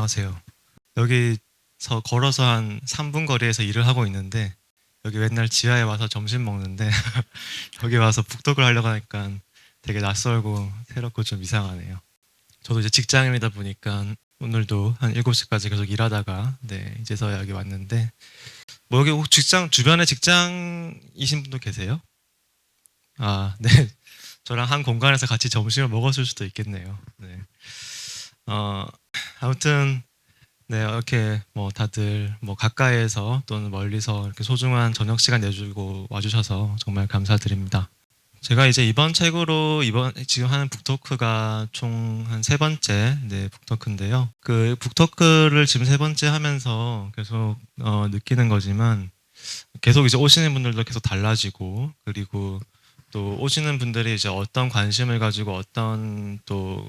안녕하세요. 여기서 걸어서 한 3분 거리에서 일을 하고 있는데 여기 맨날 지하에 와서 점심 먹는데 여기 와서 북독을 하려고 하니까 되게 낯설고 새롭고 좀 이상하네요. 저도 이제 직장인이다 보니까 오늘도 한 7시까지 계속 일하다가 이제서야 여기 왔는데 뭐 여기 혹시 주변에 직장이신 분도 계세요? 아, 네. 저랑 한 공간에서 같이 점심을 먹었을 수도 있겠네요. 네. 어, 아무튼 이렇게 뭐 다들 뭐 가까이에서 또는 멀리서 이렇게 소중한 저녁 시간 내주고 와주셔서 정말 감사드립니다. 제가 이제 이번 책으로 지금 하는 북토크가 총 한 세 번째 북토크인데요. 그 북토크를 지금 세 번째 하면서 계속 느끼는 거지만 계속 이제 오시는 분들도 계속 달라지고, 그리고 또 오시는 분들이 이제 어떤 관심을 가지고 어떤 또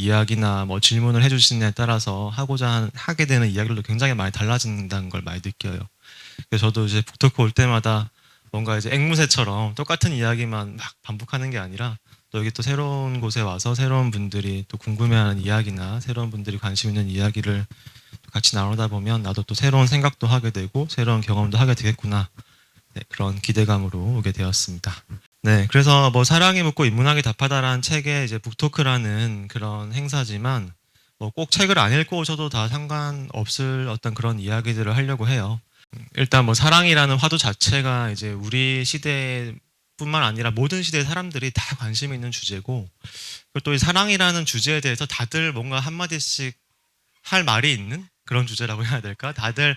이야기나 뭐 질문을 해주시느냐에 따라서 하게 되는 이야기들도 굉장히 많이 달라진다는 걸 많이 느껴요. 그래서 저도 이제 북토크 올 때마다 뭔가 이제 앵무새처럼 똑같은 이야기만 막 반복하는 게 아니라 또 여기 또 새로운 곳에 와서 새로운 분들이 또 궁금해하는 이야기나 새로운 분들이 관심 있는 이야기를 같이 나누다 보면 나도 또 새로운 생각도 하게 되고 새로운 경험도 하게 되겠구나, 그런 기대감으로 오게 되었습니다. 네, 그래서 뭐 사랑이 묻고 인문학이 답하다라는 책의 이제 북토크라는 그런 행사지만 뭐 꼭 책을 안 읽고 오셔도 다 상관없을 어떤 그런 이야기들을 하려고 해요. 일단 뭐 사랑이라는 화두 자체가 이제 우리 시대뿐만 아니라 모든 시대의 사람들이 다 관심 있는 주제고, 그리고 또 이 사랑이라는 주제에 대해서 다들 뭔가 한마디씩 할 말이 있는 그런 주제라고 해야 될까? 다들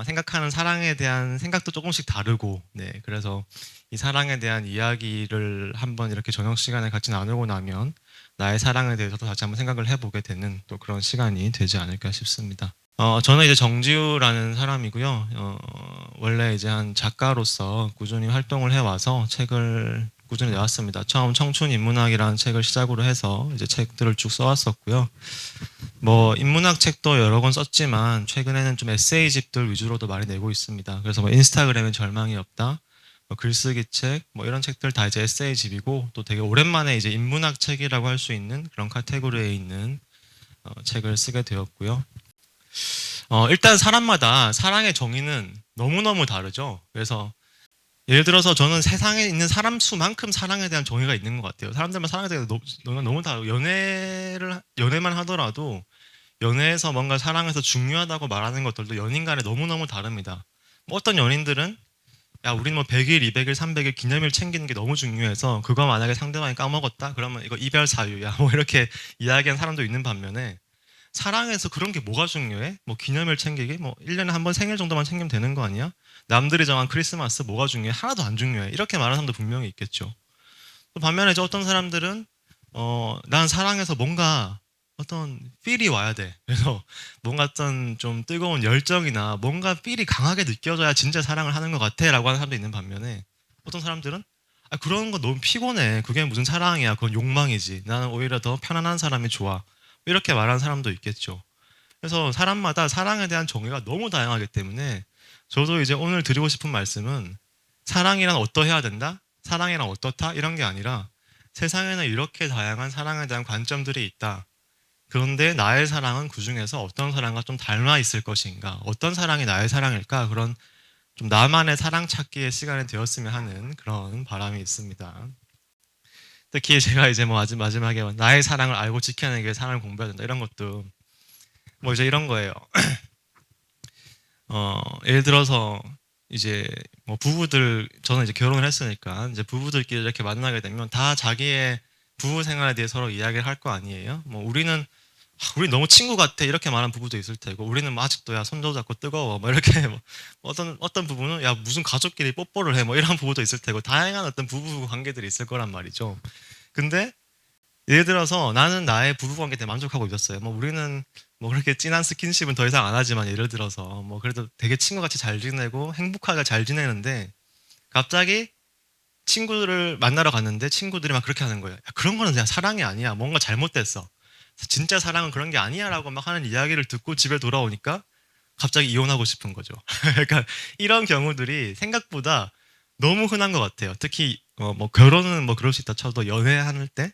생각하는 사랑에 대한 생각도 조금씩 다르고, 그래서 이 사랑에 대한 이야기를 한번 이렇게 저녁 시간에 같이 나누고 나면 나의 사랑에 대해서도 다시 한번 생각을 해보게 되는 또 그런 시간이 되지 않을까 싶습니다. 저는 이제 정지우라는 사람이고요. 원래 이제 한 작가로서 꾸준히 활동을 해와서 책을 꾸준히 내왔습니다. 처음 청춘 인문학이라는 책을 시작으로 해서 이제 책들을 쭉 써왔었고요. 뭐 인문학 책도 여러 권 썼지만 최근에는 좀 에세이집들 위주로도 많이 내고 있습니다. 그래서 뭐 인스타그램엔 절망이 없다, 뭐 글쓰기 책, 뭐 이런 책들 다 이제 에세이집이고, 또 되게 오랜만에 이제 인문학 책이라고 할 수 있는 그런 카테고리에 있는 책을 쓰게 되었고요. 일단 사람마다 사랑의 정의는 너무너무 다르죠. 그래서 예를 들어서 저는 세상에 있는 사람 수만큼 사랑에 대한 정의가 있는 것 같아요. 사람들만 사랑에 대해서 너무 다르고, 연애만 하더라도 연애에서 뭔가 사랑에서 중요하다고 말하는 것들도 연인 간에 너무너무 다릅니다. 뭐 어떤 연인들은 야, 우린 뭐 100일, 200일, 300일 기념일 챙기는 게 너무 중요해서 그거 만약에 상대방이 까먹었다? 그러면 이거 이별 사유야. 뭐 이렇게 이야기하는 사람도 있는 반면에, 사랑에서 그런 게 뭐가 중요해? 뭐 기념일 챙기기? 뭐 1년에 한 번 생일 정도만 챙기면 되는 거 아니야? 남들이 정한 크리스마스 뭐가 중요해? 하나도 안 중요해. 이렇게 말하는 사람도 분명히 있겠죠. 또 반면에 이제 어떤 사람들은 난 사랑해서 뭔가 어떤 필이 와야 돼. 그래서 뭔가 어떤 좀 뜨거운 열정이나 뭔가 필이 강하게 느껴져야 진짜 사랑을 하는 것 같아 라고 하는 사람도 있는 반면에, 어떤 사람들은 아, 그런 거 너무 피곤해. 그게 무슨 사랑이야. 그건 욕망이지. 나는 오히려 더 편안한 사람이 좋아. 이렇게 말하는 사람도 있겠죠. 그래서 사람마다 사랑에 대한 정의가 너무 다양하기 때문에 저도 이제 오늘 드리고 싶은 말씀은 사랑이란 어떠해야 된다? 사랑이란 어떻다? 이런 게 아니라 세상에는 이렇게 다양한 사랑에 대한 관점들이 있다. 그런데 나의 사랑은 그 중에서 어떤 사랑과 좀 닮아 있을 것인가? 어떤 사랑이 나의 사랑일까? 그런 좀 나만의 사랑 찾기의 시간이 되었으면 하는 그런 바람이 있습니다. 특히 제가 이제 뭐 마지막에 나의 사랑을 알고 지켜내기 위해 사랑을 공부해야 된다, 이런 것도 뭐 이제 이런 거예요. 예를 들어서 이제 뭐 부부들, 저는 이제 결혼을 했으니까 이제 부부들끼리 이렇게 만나게 되면 다 자기의 부부 생활에 대해 서로 이야기를 할 거 아니에요. 뭐 우리 너무 친구 같아 이렇게 말하는 부부도 있을 테고, 우리는 뭐 아직도 야 손도 잡고 뜨거워 뭐 이렇게 뭐 어떤 부부는 야 무슨 가족끼리 뽀뽀를 해 뭐 이런 부부도 있을 테고, 다양한 어떤 부부 관계들이 있을 거란 말이죠. 근데 예를 들어서 나는 나의 부부관계에 대해 만족하고 있었어요. 뭐 우리는 뭐 그렇게 진한 스킨십은 더 이상 안 하지만, 예를 들어서 뭐 그래도 되게 친구같이 잘 지내고 행복하게 잘 지내는데, 갑자기 친구들을 만나러 갔는데 친구들이 막 그렇게 하는 거예요. 야, 그런 거는 그냥 사랑이 아니야. 뭔가 잘못됐어. 진짜 사랑은 그런 게 아니야 라고 막 하는 이야기를 듣고 집에 돌아오니까 갑자기 이혼하고 싶은 거죠. 그러니까 이런 경우들이 생각보다 너무 흔한 것 같아요. 특히 뭐 결혼은 뭐 그럴 수 있다 쳐도 연애할 때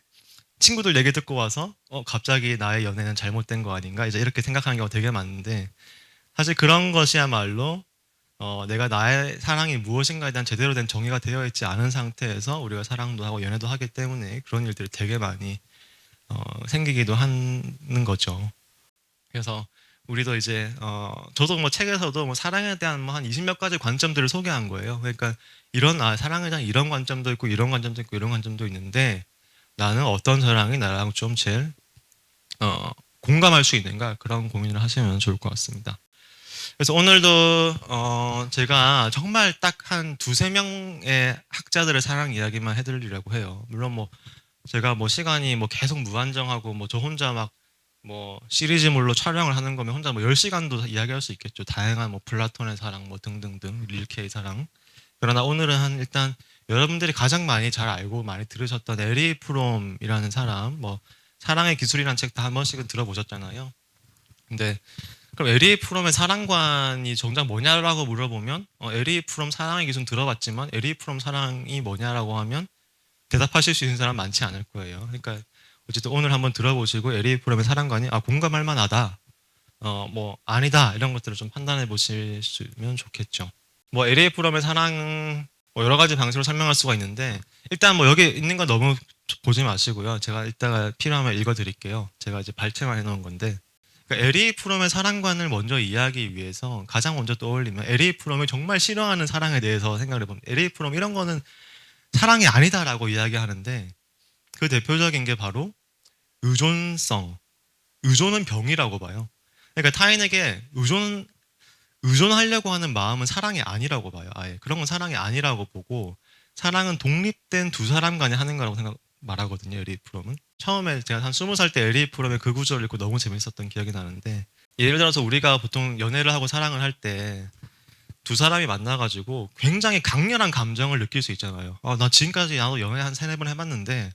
친구들 얘기 듣고 와서 갑자기 나의 연애는 잘못된 거 아닌가 이제 이렇게 생각하는 경우가 되게 많은데, 사실 그런 것이야말로 내가 나의 사랑이 무엇인가에 대한 제대로 된 정의가 되어 있지 않은 상태에서 우리가 사랑도 하고 연애도 하기 때문에 그런 일들이 되게 많이 생기기도 하는 거죠. 그래서 우리도 이제 저도 뭐 책에서도 뭐 사랑에 대한 뭐 한 20몇 가지 관점들을 소개한 거예요. 그러니까 이런 사랑에 대한 이런 관점도 있고 이런 관점도 있고 이런 관점도 있는데, 나는 어떤 사랑이 나랑 좀 제일 공감할 수 있는가, 그런 고민을 하시면 좋을 것 같습니다. 그래서 오늘도 제가 정말 딱 한 두세 명의 학자들의 사랑 이야기만 해드리려고 해요. 물론 뭐 제가 뭐 시간이 뭐 계속 무한정하고 뭐 저 혼자 막 뭐 시리즈물로 촬영을 하는 거면 혼자 뭐 10시간도 이야기할 수 있겠죠. 다양한 뭐 플라톤의 사랑 뭐 등등등, 릴케의 사랑. 그러나 오늘은 한 일단 여러분들이 가장 많이 잘 알고 많이 들으셨던 에리 프롬이라는 사람, 뭐 사랑의 기술이라는 책도 한 번씩은 들어보셨잖아요. 근데 그럼 에리 프롬의 사랑관이 정작 뭐냐라고 물어보면 에리 프롬 사랑의 기술 들어봤지만 에리 프롬 사랑이 뭐냐라고 하면 대답하실 수 있는 사람 많지 않을 거예요. 그러니까 어쨌든 오늘 한번 들어보시고 에리 프롬의 사랑관이 공감할 만하다, 뭐 아니다, 이런 것들을 좀 판단해 보시면 좋겠죠. 뭐 에리 프롬의 사랑 뭐 여러 가지 방식으로 설명할 수가 있는데, 일단 뭐 여기 있는 거 너무 보지 마시고요. 제가 이따가 필요하면 읽어 드릴게요. 제가 이제 발췌만 해 놓은 건데, 그러니까 에리 프롬의 사랑관을 먼저 이해하기 위해서 가장 먼저 떠올리면 에리 프롬이 정말 싫어하는 사랑에 대해서 생각을 해보면, 에리 프롬 이런 거는 사랑이 아니다라고 이야기하는데, 그 대표적인 게 바로 의존성, 의존은 병이라고 봐요. 그러니까 타인에게 의존하려고 하는 마음은 사랑이 아니라고 봐요. 아예 그런 건 사랑이 아니라고 보고, 사랑은 독립된 두 사람 간에 하는 거라고 말하거든요. 에리 프롬은 처음에 제가 한 20살 때 에리 프롬의 그 구절을 읽고 너무 재밌었던 기억이 나는데, 예를 들어서 우리가 보통 연애를 하고 사랑을 할 때 두 사람이 만나가지고 굉장히 강렬한 감정을 느낄 수 있잖아요. 나 지금까지 나도 연애 한 세네 번 해봤는데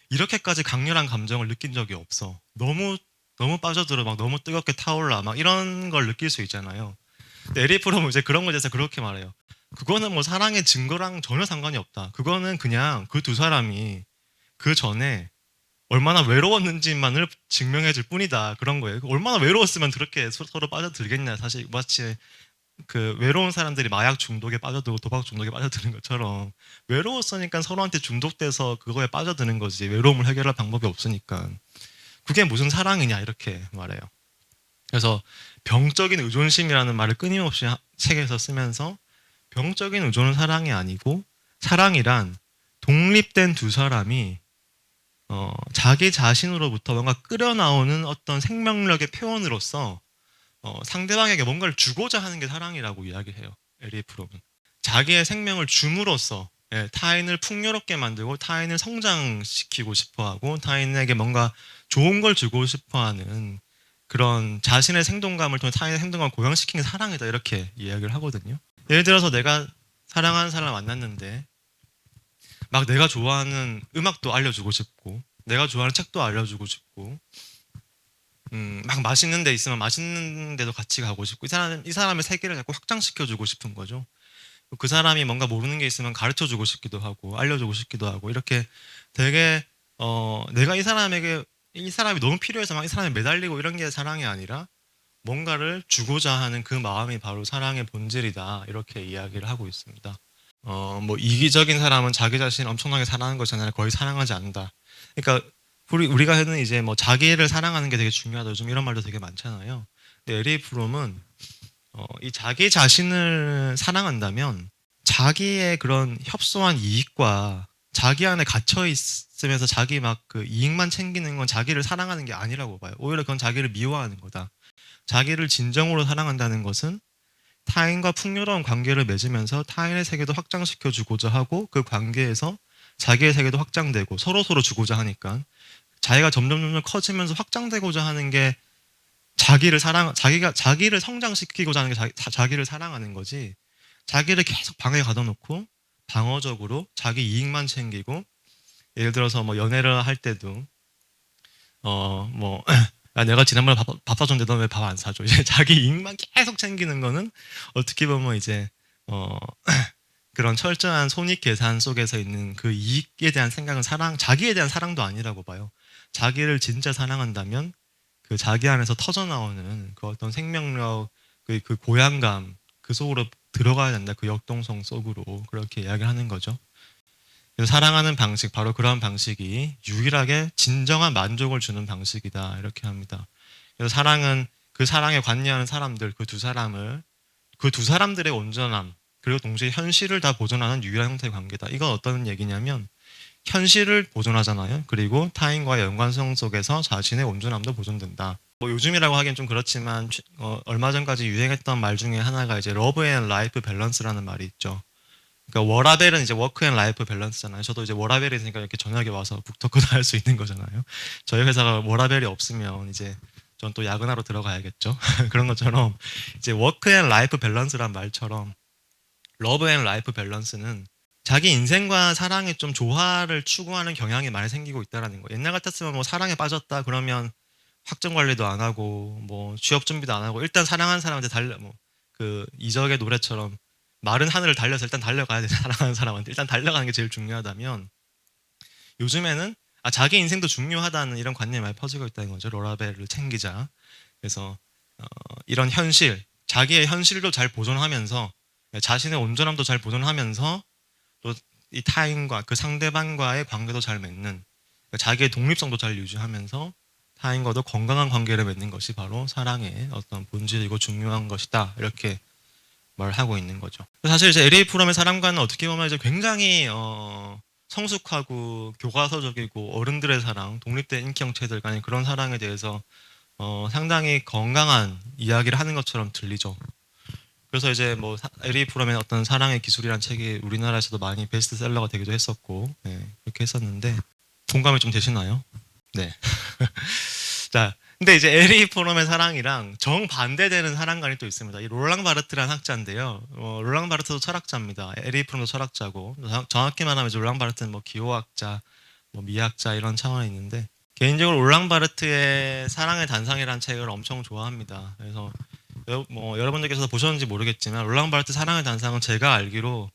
이렇게까지 강렬한 감정을 느낀 적이 없어. 너무 빠져들어, 막 너무 뜨겁게 타올라, 막 이런 걸 느낄 수 있잖아요. 근데 에리 프롬은 이제 그런 거에 대해서 그렇게 말해요. 그거는 뭐 사랑의 증거랑 전혀 상관이 없다. 그거는 그냥 그 두 사람이 그 전에 얼마나 외로웠는지만을 증명해 줄 뿐이다. 그런 거예요. 얼마나 외로웠으면 그렇게 서로 빠져들겠냐. 사실 마치 그 외로운 사람들이 마약 중독에 빠져들고 도박 중독에 빠져드는 것처럼, 외로웠으니까 서로한테 중독돼서 그거에 빠져드는 거지, 외로움을 해결할 방법이 없으니까. 그게 무슨 사랑이냐, 이렇게 말해요. 그래서 병적인 의존심이라는 말을 끊임없이 책에서 쓰면서, 병적인 의존은 사랑이 아니고 사랑이란 독립된 두 사람이 자기 자신으로부터 뭔가 끌어나오는 어떤 생명력의 표현으로서 상대방에게 뭔가를 주고자 하는 게 사랑이라고 이야기해요. 에리 프롬은 자기의 생명을 줌으로써 타인을 풍요롭게 만들고 타인을 성장시키고 싶어하고 타인에게 뭔가 좋은 걸 주고 싶어하는 그런 자신의 생동감을 통해 타인의 행동감을 고양시키는 게 사랑이다, 이렇게 이야기를 하거든요. 예를 들어서 내가 사랑하는 사람을 만났는데 막 내가 좋아하는 음악도 알려주고 싶고 내가 좋아하는 책도 알려주고 싶고 막 맛있는 데 있으면 맛있는 데도 같이 가고 싶고 이 사람의 세계를 자꾸 확장시켜주고 싶은 거죠. 그 사람이 뭔가 모르는 게 있으면 가르쳐주고 싶기도 하고 알려주고 싶기도 하고, 이렇게 되게 내가 이 사람이 너무 필요해서 막 이 사람에 매달리고 이런 게 사랑이 아니라 뭔가를 주고자 하는 그 마음이 바로 사랑의 본질이다, 이렇게 이야기를 하고 있습니다. 뭐 이기적인 사람은 자기 자신을 엄청나게 사랑하는 것이 아니라 거의 사랑하지 않는다. 그러니까 우리가 하는 이제 뭐 자기를 사랑하는 게 되게 중요하다, 요즘 이런 말도 되게 많잖아요. 근데 에리 프롬은 이 자기 자신을 사랑한다면 자기의 그런 협소한 이익과 자기 안에 갇혀 있으면서 자기 막 그 이익만 챙기는 건 자기를 사랑하는 게 아니라고 봐요. 오히려 그건 자기를 미워하는 거다. 자기를 진정으로 사랑한다는 것은 타인과 풍요로운 관계를 맺으면서 타인의 세계도 확장시켜 주고자 하고, 그 관계에서 자기의 세계도 확장되고 서로 주고자 하니까 자기가 점점 커지면서 확장되고자 하는 게 자기를 성장시키고자 하는 게 자기를 사랑하는 거지, 자기를 계속 방에 가둬놓고 방어적으로 자기 이익만 챙기고, 예를 들어서 뭐 연애를 할 때도 뭐 야, 내가 지난번에 밥 사줬는데 너 왜 밥 안 사줘? 이제 자기 이익만 계속 챙기는 거는 어떻게 보면 이제 그런 철저한 손익 계산 속에서 있는 그 이익에 대한 생각은 자기에 대한 사랑도 아니라고 봐요. 자기를 진짜 사랑한다면 그 자기 안에서 터져 나오는 그 어떤 생명력, 그 고향감 그 속으로 들어가야 된다. 그 역동성 속으로 그렇게 이야기를 하는 거죠. 그래서 사랑하는 방식, 바로 그런 방식이 유일하게 진정한 만족을 주는 방식이다. 이렇게 합니다. 그래서 사랑은 그 사랑에 관여하는 사람들, 그 두 사람들의 온전함, 그리고 동시에 현실을 다 보존하는 유일한 형태의 관계다. 이건 어떤 얘기냐면 현실을 보존하잖아요. 그리고 타인과의 연관성 속에서 자신의 온전함도 보존된다. 뭐 요즘이라고 하기엔 좀 그렇지만 얼마 전까지 유행했던 말 중에 하나가 이제 러브 앤 라이프 밸런스라는 말이 있죠. 그러니까 워라벨은 이제 워크 앤 라이프 밸런스잖아요. 저도 이제 워라벨이 있으니까 이렇게 저녁에 와서 북토크도 할 수 있는 거잖아요. 저희 회사가 워라벨이 없으면 이제 전 또 야근하러 들어가야겠죠. 그런 것처럼 이제 워크 앤 라이프 밸런스란 말처럼 러브 앤 라이프 밸런스는 자기 인생과 사랑의 좀 조화를 추구하는 경향이 많이 생기고 있다라는 거. 옛날 같았으면 뭐 사랑에 빠졌다 그러면 학점 관리도 안 하고 뭐 취업 준비도 안 하고 일단 사랑하는 사람한테 달려 뭐 그 이적의 노래처럼 마른 하늘을 달려서 일단 달려가야 돼. 사랑하는 사람한테 일단 달려가는 게 제일 중요하다면 요즘에는 자기 인생도 중요하다는 이런 관념이 많이 퍼지고 있다는 거죠. 로라벨을 챙기자. 그래서 이런 현실, 자기의 현실도 잘 보존하면서 자신의 온전함도 잘 보존하면서 또 이 타인과 그 상대방과의 관계도 잘 맺는 그러니까 자기의 독립성도 잘 유지하면서 타인과도 건강한 관계를 맺는 것이 바로 사랑의 어떤 본질이고 중요한 것이다. 이렇게 말하고 있는 거죠. 사실 이제 LA 프롬의 사랑과는 어떻게 보면 이제 굉장히 성숙하고 교과서적이고 어른들의 사랑, 독립된 인기 형체들 간의 그런 사랑에 대해서 상당히 건강한 이야기를 하는 것처럼 들리죠. 그래서 이제 뭐 LA 프롬의 어떤 사랑의 기술이라는 책이 우리나라에서도 많이 베스트셀러가 되기도 했었고 그렇게 했었는데 공감이 좀 되시나요? 네. 자, 근데 이제 LA 프롬의 사랑이랑 정반대되는 사랑관이 또 있습니다. 이 롤랑 바르트라는 학자인데요. 롤랑 바르트도 철학자입니다. LA 프롬도 철학자고 정확히 말하면 이제 롤랑 바르트는 뭐 기호학자, 뭐 미학자 이런 차원이 있는데 개인적으로 롤랑 바르트의 사랑의 단상이라는 책을 엄청 좋아합니다. 그래서 뭐 여러분들께서 보셨는지 모르겠지만 롤랑 바르트 사랑의 단상은 제가 알기로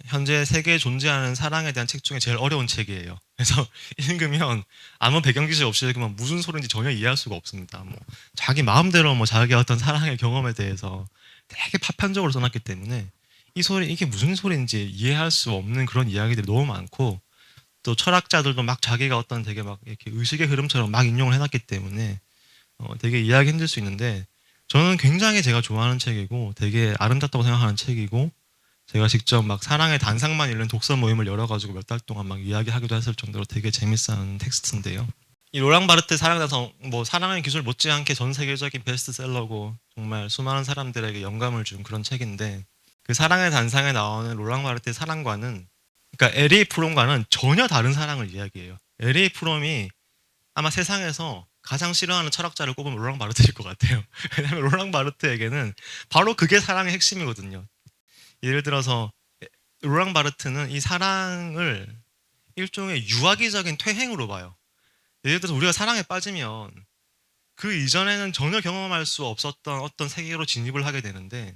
현재 세계에 존재하는 사랑에 대한 책 중에 제일 어려운 책이에요. 그래서 읽으면 아무 배경 지식 없이 읽으면 무슨 소리인지 전혀 이해할 수가 없습니다. 뭐 자기 마음대로 뭐 자기 어떤 사랑의 경험에 대해서 되게 파편적으로 써놨기 때문에 이게 무슨 소리인지 이해할 수 없는 그런 이야기들이 너무 많고 또 철학자들도 막 자기가 어떤 되게 막 이렇게 의식의 흐름처럼 막 인용을 해놨기 때문에 되게 이해하기 힘들 수 있는데 저는 굉장히 제가 좋아하는 책이고 되게 아름답다고 생각하는 책이고 제가 직접 막 사랑의 단상만 읽는 독서 모임을 열어가지고 몇 달 동안 막 이야기하기도 했을 정도로 되게 재밌어하는 텍스트인데요. 이 로랑 바르트 사랑단상 뭐 사랑의 기술 못지않게 전 세계적인 베스트셀러고 정말 수많은 사람들에게 영감을 준 그런 책인데 그 사랑의 단상에 나오는 로랑 바르트의 사랑과는 그러니까 LA 프롬과는 전혀 다른 사랑을 이야기해요. LA 프롬이 아마 세상에서 가장 싫어하는 철학자를 꼽으면 롤랑 바르트일 것 같아요. 왜냐하면 롤랑 바르트에게는 바로 그게 사랑의 핵심이거든요. 예를 들어서 롤랑 바르트는 이 사랑을 일종의 유아기적인 퇴행으로 봐요. 예를 들어서 우리가 사랑에 빠지면 그 이전에는 전혀 경험할 수 없었던 어떤 세계로 진입을 하게 되는데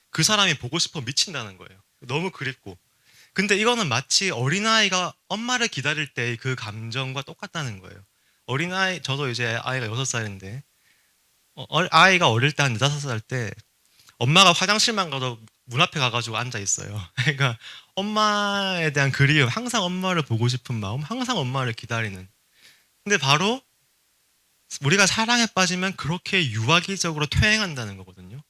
그 사람이 보고 싶어 미친다는 거예요. 너무 그립고. 근데 이거는 마치 어린아이가 엄마를 기다릴 때의 그 감정과 똑같다는 거예요. 저도 이제 아이가 6살인데 아이가 어릴 때 한 4~5살 때 엄마가 화장실만 가도 문 앞에 가가지고 앉아 있어요. 그러니까 엄마에 대한 그리움, 항상 엄마를 보고 싶은 마음, 항상 엄마를 기다리는. 근데 바로 우리가 사랑에 빠지면 그렇게 유아기적으로 퇴행한다는 거거든요.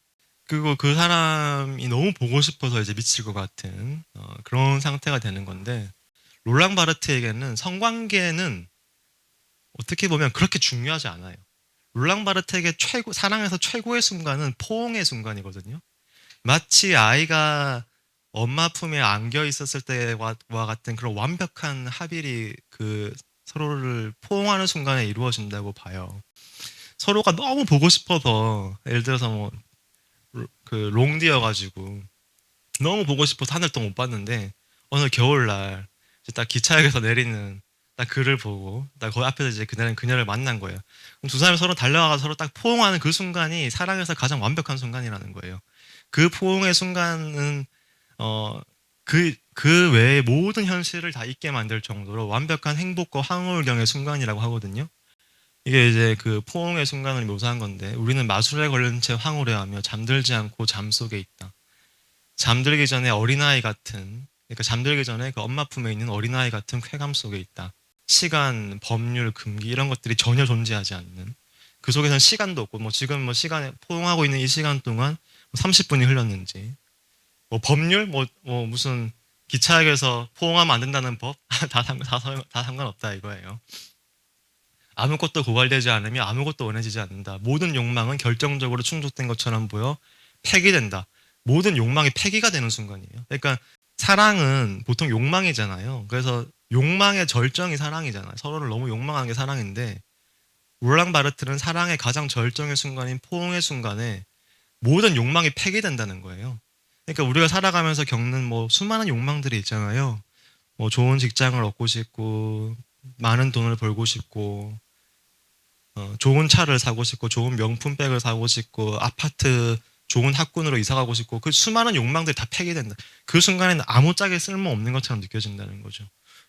그리고 그 사람이 너무 보고 싶어서 이제 미칠 것 같은 그런 상태가 되는 건데 롤랑 바르트에게는 성관계는 어떻게 보면 그렇게 중요하지 않아요. 롤랑 바르트에게 사랑에서 최고의 순간은 포옹의 순간이거든요. 마치 아이가 엄마 품에 안겨 있었을 때와 같은 그런 완벽한 합일이 그 서로를 포옹하는 순간에 이루어진다고 봐요. 서로가 너무 보고 싶어서 예를 들어서 뭐 그 롱디여가지고 너무 보고 싶어서 하늘 동못 봤는데 어느 겨울날 딱 기차역에서 내리는 딱 그를 보고 딱 거기 앞에서 이제 그녀를 만난 거예요. 그럼 두 사람이 서로 달려가서 서로 딱 포옹하는 그 순간이 사랑에서 가장 완벽한 순간이라는 거예요. 그 포옹의 순간은 그 그 외의 모든 현실을 다 잊게 만들 정도로 완벽한 행복과 황홀경의 순간이라고 하거든요. 이게 이제 그 포옹의 순간을 묘사한 건데, 우리는 마술에 걸린 채 황홀해하며 잠들지 않고 잠 속에 있다. 잠들기 전에 어린아이 같은, 그러니까 잠들기 전에 그 엄마 품에 있는 어린아이 같은 쾌감 속에 있다. 시간, 법률, 금기 이런 것들이 전혀 존재하지 않는, 그 속에서는 시간도 없고, 뭐 지금 뭐 시간에 포옹하고 있는 이 시간 동안 30분이 흘렀는지, 뭐 법률, 뭐 무슨 기차역에서 포옹하면 안 된다는 법 다 상관없다 이거예요. 아무것도 고갈되지 않으며 아무것도 원해지지 않는다. 모든 욕망은 결정적으로 충족된 것처럼 보여 폐기된다. 모든 욕망이 폐기가 되는 순간이에요. 그러니까 사랑은 보통 욕망이잖아요. 그래서 욕망의 절정이 사랑이잖아요. 서로를 너무 욕망하는 게 사랑인데, 롤랑 바르트는 사랑의 가장 절정의 순간인 포옹의 순간에 모든 욕망이 폐기된다는 거예요. 그러니까 우리가 살아가면서 겪는 뭐 수많은 욕망들이 있잖아요. 뭐 좋은 직장을 얻고 싶고, 많은 돈을 벌고 싶고, 좋은 차를 사고 싶고, 좋은 명품백을 사고 싶고, 아파트 좋은 학군으로 이사 가고 싶고, 그 수많은 욕망들이 다 폐기된다. 그 순간에는 아무짝에 쓸모없는 것처럼 느껴진다는 거죠.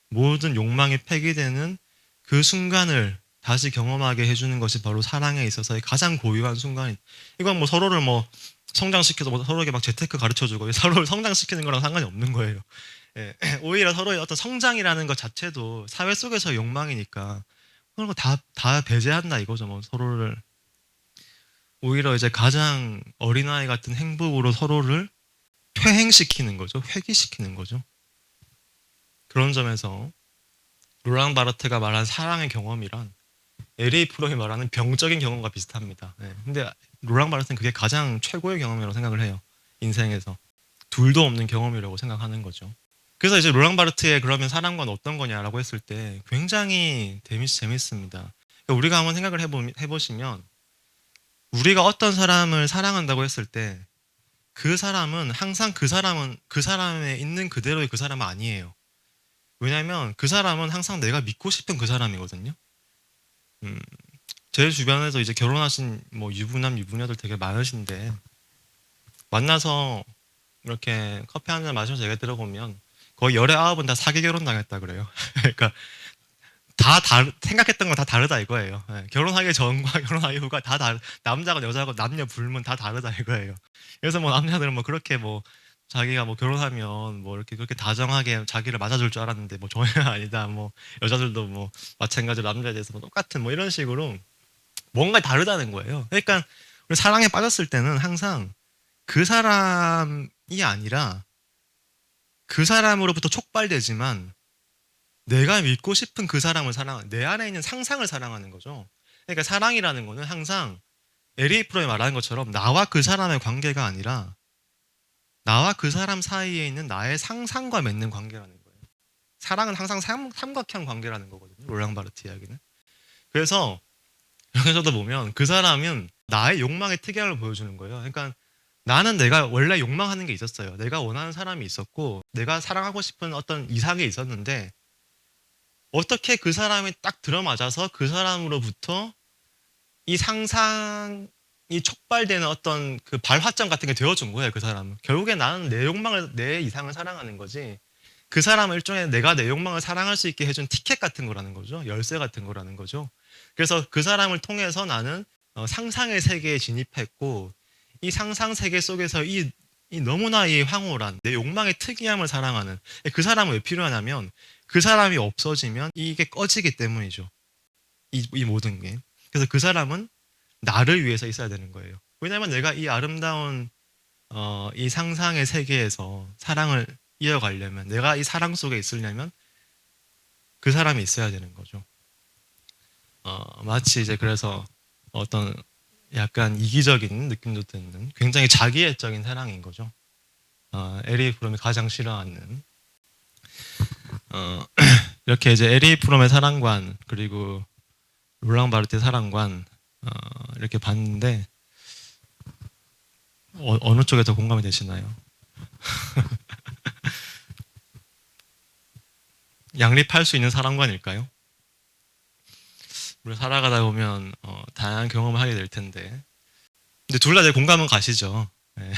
모든 욕망이 폐기되는 그 순간을 다시 경험하게 해주는 것이 바로 사랑에 있어서의 가장 고유한 순간이. 이건 뭐 서로를 뭐 성장시켜서 뭐 서로에게 막 재테크 가르쳐주고 서로를 성장시키는 거랑 상관이 없는 거예요. 예. 오히려 서로의 어떤 성장이라는 것 자체도 사회 속에서 욕망이니까 그런 거 다 배제한다 이거죠. 뭐 서로를 오히려 이제 가장 어린아이 같은 행복으로 서로를 퇴행시키는 거죠. 회귀시키는 거죠. 그런 점에서 로랑 바르트가 말한 사랑의 경험이란 에리 프롬이 말하는 병적인 경험과 비슷합니다. 네. 근데 로랑 바르트는 그게 가장 최고의 경험이라고 생각을 해요. 인생에서. 둘도 없는 경험이라고 생각하는 거죠. 그래서 이제 로랑 바르트의 그러면 사랑관 어떤 거냐라고 했을 때 굉장히 재밌습니다. 그러니까 우리가 한번 생각을 해보시면 우리가 어떤 사람을 사랑한다고 했을 때 그 사람은 항상 그 사람에 있는 그대로의 그 사람은 아니에요. 왜냐하면 그 사람은 항상 내가 믿고 싶은 그 사람이거든요. 음, 제 주변에서 이제 결혼하신 뭐 유부남 유부녀들 되게 많으신데 만나서 이렇게 커피 한 잔 마시면서 얘기 들어보면 거의 열의 9은 다 사기 결혼 당했다 그래요. 그러니까 생각했던 건 다 다르다 이거예요. 예, 결혼하기 전과 결혼하기 후가 다 남자가 여자고 남녀 불문 다 다르다 이거예요. 그래서 뭐 남자들은 뭐 그렇게 뭐 자기가 뭐 결혼하면 뭐 이렇게 그렇게 다정하게 자기를 맞아줄 줄 알았는데 뭐 전혀 아니다. 뭐 여자들도 뭐 마찬가지로 남자에 대해서 뭐 똑같은 뭐 이런 식으로 뭔가 다르다는 거예요. 그러니까 우리 사랑에 빠졌을 때는 항상 그 사람이 아니라 그 사람으로부터 촉발되지만 내가 믿고 싶은 그 사람을 내 안에 있는 상상을 사랑하는 거죠. 그러니까 사랑이라는 거는 항상 에리 프로에 말하는 것처럼 나와 그 사람의 관계가 아니라 나와 그 사람 사이에 있는 나의 상상과 맺는 관계라는 거예요. 사랑은 항상 삼각형 관계라는 거거든요. 롤랑 바르트 이야기는. 그래서 여기서도 보면 그 사람은 나의 욕망의 특이함을 보여주는 거예요. 그러니까 나는 내가 원래 욕망하는 게 있었어요. 내가 원하는 사람이 있었고 내가 사랑하고 싶은 어떤 이상이 있었는데 어떻게 그 사람이 딱 들어맞아서 그 사람으로부터 이 상상이 촉발되는 어떤 그 발화점 같은 게 되어준 거예요, 그 사람은. 결국에 나는 내 욕망을, 내 이상을 사랑하는 거지. 그 사람은 일종의 내가 내 욕망을 사랑할 수 있게 해준 티켓 같은 거라는 거죠. 열쇠 같은 거라는 거죠. 그래서 그 사람을 통해서 나는 상상의 세계에 진입했고, 이 상상 세계 속에서 이 너무나 이 황홀한 내 욕망의 특이함을 사랑하는 그 사람은 왜 필요하냐면 그 사람이 없어지면 이게 꺼지기 때문이죠. 이 모든 게. 그래서 그 사람은 나를 위해서 있어야 되는 거예요. 왜냐하면 내가 이 아름다운 이 상상의 세계에서 사랑을 이어가려면 내가 이 사랑 속에 있으려면 그 사람이 있어야 되는 거죠. 마치 이제 그래서 어떤 약간 이기적인 느낌도 드는 굉장히 자기애적인 사랑인 거죠. 에리 프롬이 가장 싫어하는 이렇게 이제 에리 프롬의 사랑관 그리고 롤랑 바르트의 사랑관 이렇게 봤는데 어느 쪽에 더 공감이 되시나요? 양립할 수 있는 사랑관일까요? 우리 살아가다 보면 다양한 경험을 하게 될 텐데 근데 둘 다 내 공감은 가시죠. 네.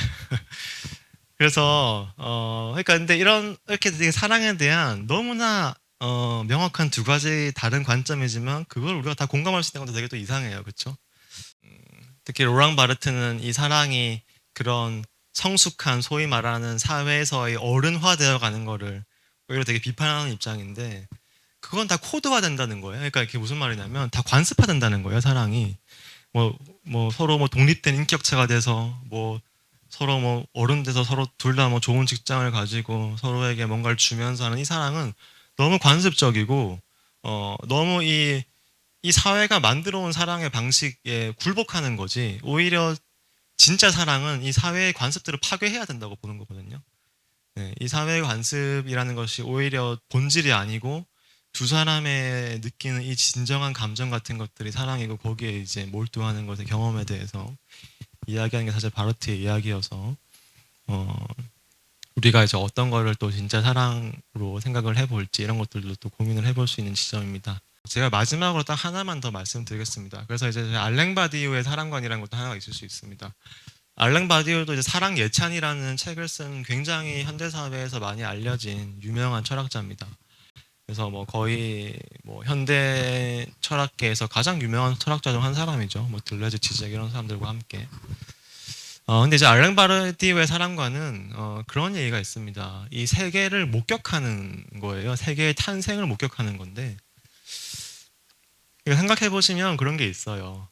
그래서 그러니까 근데 이렇게 되게 사랑에 대한 너무나 명확한 두 가지 다른 관점이지만 그걸 우리가 다 공감할 수 있는 것도 되게 또 이상해요, 그렇죠? 특히 로랑 바르트는 이 사랑이 그런 성숙한 소위 말하는 사회에서의 어른화되어 가는 거를 오히려 되게 비판하는 입장인데 그건 다 코드화 된다는 거예요. 그러니까 이게 무슨 말이냐면 다 관습화된다는 거예요, 사랑이. 뭐 서로 뭐 독립된 인격체가 돼서 뭐 서로 뭐 어른 돼서 서로 둘 다 뭐 좋은 직장을 가지고 서로에게 뭔가를 주면서 하는 이 사랑은 너무 관습적이고 너무 이 사회가 만들어 온 사랑의 방식에 굴복하는 거지 오히려 진짜 사랑은 이 사회의 관습들을 파괴해야 된다고 보는 거거든요. 네, 이 사회의 관습이라는 것이 오히려 본질이 아니고 두 사람의 느끼는 이 진정한 감정 같은 것들이 사랑이고 거기에 이제 몰두하는 것의 경험에 대해서 이야기하는 게 사실 바르트의 이야기여서 어, 우리가 이제 어떤 거를 또 진짜 사랑으로 생각을 해볼지 이런 것들도 또 고민을 해볼 수 있는 지점입니다. 제가 마지막으로 딱 하나만 더 말씀드리겠습니다. 그래서 이제 알랭 바디우의 사랑관이라는 것도 하나가 있을 수 있습니다. 알랭 바디우도 이제 사랑 예찬이라는 책을 쓴 굉장히 현대 사회에서 많이 알려진 유명한 철학자입니다. 그래서 뭐 거의 뭐 현대 철학계에서 가장 유명한 철학자 중 한 사람이죠. 뭐 들레즈, 지적 이런 사람들과 함께. 근데 이제 알랭 바디우의 사랑과는 그런 얘기가 있습니다. 이 세계를 목격하는 거예요. 세계의 탄생을 목격하는 건데 이거 생각해 보시면 그런 게 있어요.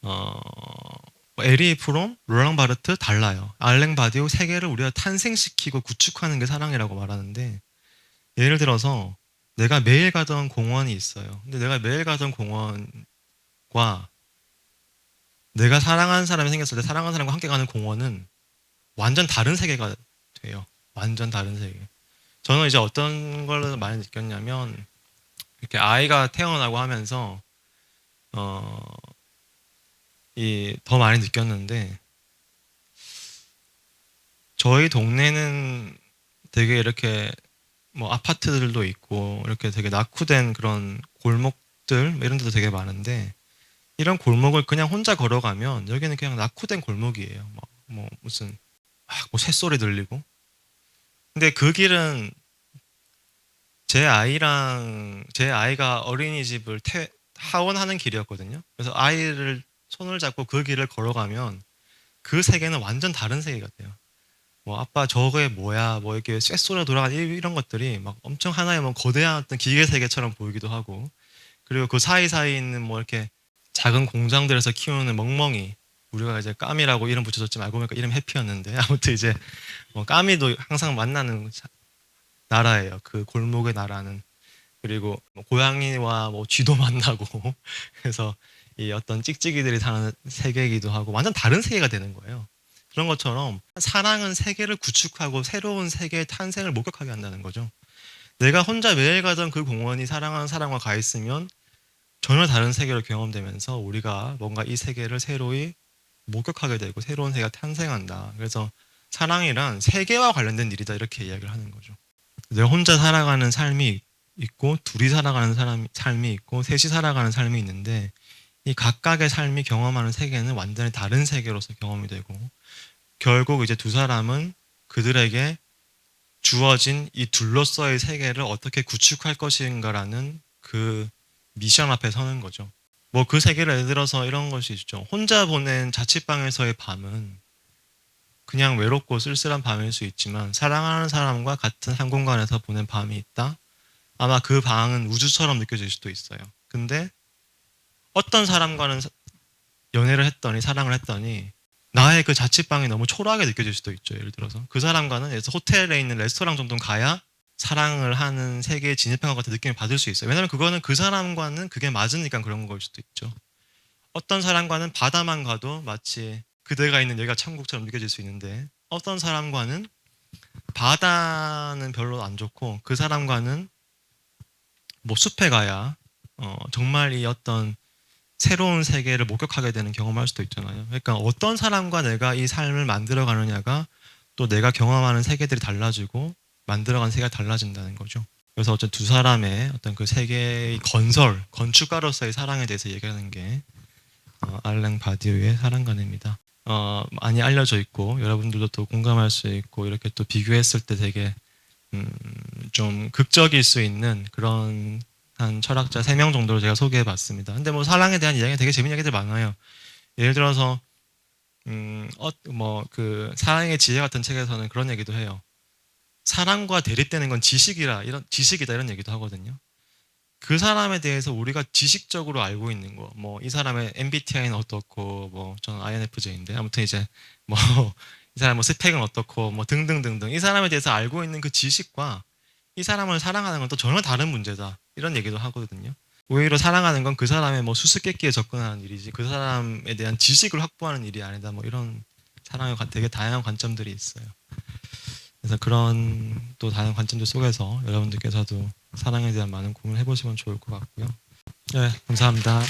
어, 에리 프롬, 로랑 바르트 달라요. 알랭 바디우 세계를 우리가 탄생시키고 구축하는 게 사랑이라고 말하는데 예를 들어서 내가 매일 가던 공원이 있어요. 근데 내가 매일 가던 공원과 내가 사랑하는 사람이 생겼을 때 사랑하는 사람과 함께 가는 공원은 완전 다른 세계가 돼요. 완전 다른 세계. 저는 이제 어떤 걸 많이 느꼈냐면 이렇게 아이가 태어나고 하면서 이 더 많이 느꼈는데 저희 동네는 되게 이렇게 뭐 아파트들도 있고 이렇게 되게 낙후된 그런 골목들 뭐 이런 데도 되게 많은데 이런 골목을 그냥 혼자 걸어가면 여기는 그냥 낙후된 골목이에요. 뭐 무슨 뭐 새소리 들리고. 근데 그 길은 제 아이가 어린이집을 하원하는 길이었거든요. 그래서 아이를 손을 잡고 그 길을 걸어가면 그 세계는 완전 다른 세계가 돼요. 뭐 아빠 저게 뭐야 뭐 이렇게 쇳소리가 돌아가는 이런 것들이 막 엄청 하나의 뭐 거대한 어떤 기계 세계처럼 보이기도 하고 그리고 그 사이사이에 있는 뭐 이렇게 작은 공장들에서 키우는 멍멍이 우리가 이제 까미라고 이름 붙여줬지만 알고 보니까 이름 해피였는데 아무튼 이제 뭐 까미도 항상 만나는 나라예요. 그 골목의 나라는. 그리고 뭐 고양이와 뭐 쥐도 만나고 그래서 이 어떤 찍찍이들이 사는 세계이기도 하고 완전 다른 세계가 되는 거예요. 그런 것처럼 사랑은 세계를 구축하고 새로운 세계의 탄생을 목격하게 한다는 거죠. 내가 혼자 매일 가던 그 공원이 사랑하는 사람과 가 있으면 전혀 다른 세계를 경험되면서 우리가 뭔가 이 세계를 새로이 목격하게 되고 새로운 세계가 탄생한다. 그래서 사랑이란 세계와 관련된 일이다 이렇게 이야기를 하는 거죠. 내가 혼자 살아가는 삶이 있고 둘이 살아가는 삶이 있고 셋이 살아가는 삶이 있는데 이 각각의 삶이 경험하는 세계는 완전히 다른 세계로서 경험이 되고 결국 이제 두 사람은 그들에게 주어진 이 둘러싸의 세계를 어떻게 구축할 것인가라는 그 미션 앞에 서는 거죠. 뭐 그 세계를 예를 들어서 이런 것이 있죠. 혼자 보낸 자취방에서의 밤은 그냥 외롭고 쓸쓸한 밤일 수 있지만 사랑하는 사람과 같은 한 공간에서 보낸 밤이 있다. 아마 그 방은 우주처럼 느껴질 수도 있어요. 근데 어떤 사람과는 연애를 했더니 사랑을 했더니 나의 그 자취방이 너무 초라하게 느껴질 수도 있죠. 예를 들어서 그 사람과는 호텔에 있는 레스토랑 정도는 가야 사랑을 하는 세계에 진입한 것 같은 느낌을 받을 수 있어요. 왜냐하면 그거는 그 사람과는 그게 맞으니까 그런 걸 수도 있죠. 어떤 사람과는 바다만 가도 마치 그대가 있는 여기가 천국처럼 느껴질 수 있는데 어떤 사람과는 바다는 별로 안 좋고 그 사람과는 뭐 숲에 가야 정말 이 어떤 새로운 세계를 목격하게 되는 경험을 할 수도 있잖아요. 그러니까 어떤 사람과 내가 이 삶을 만들어 가느냐가 또 내가 경험하는 세계들이 달라지고 만들어가는 세계가 달라진다는 거죠. 그래서 어쨌든 두 사람의 어떤 그 세계의 건축가로서의 사랑에 대해서 얘기하는 게 알랭 바디우의 사랑관입니다. 많이 알려져 있고 여러분들도 또 공감할 수 있고 이렇게 또 비교했을 때 되게 좀 극적일 수 있는 그런 한 철학자 3명 정도를 제가 소개해 봤습니다. 근데 뭐 사랑에 대한 이야기가 되게 재밌는 얘기들 많아요. 예를 들어서 그 사랑의 지혜 같은 책에서는 그런 얘기도 해요. 사랑과 대립되는 건 지식이다 이런 얘기도 하거든요. 그 사람에 대해서 우리가 지식적으로 알고 있는 거, 뭐 이 사람의 MBTI는 어떻고, 뭐 저는 INFJ인데 아무튼 이제 뭐 이 사람 뭐 스펙은 어떻고, 뭐 등등등등 이 사람에 대해서 알고 있는 그 지식과 이 사람을 사랑하는 건 또 전혀 다른 문제다 이런 얘기도 하거든요. 오히려 사랑하는 건 그 사람의 뭐 수수께끼에 접근하는 일이지 그 사람에 대한 지식을 확보하는 일이 아니다. 뭐 이런 사랑의 되게 다양한 관점들이 있어요. 그래서 그런 또 다른 관점들 속에서 여러분들께서도 사랑에 대한 많은 고민을 해보시면 좋을 것 같고요. 네, 감사합니다.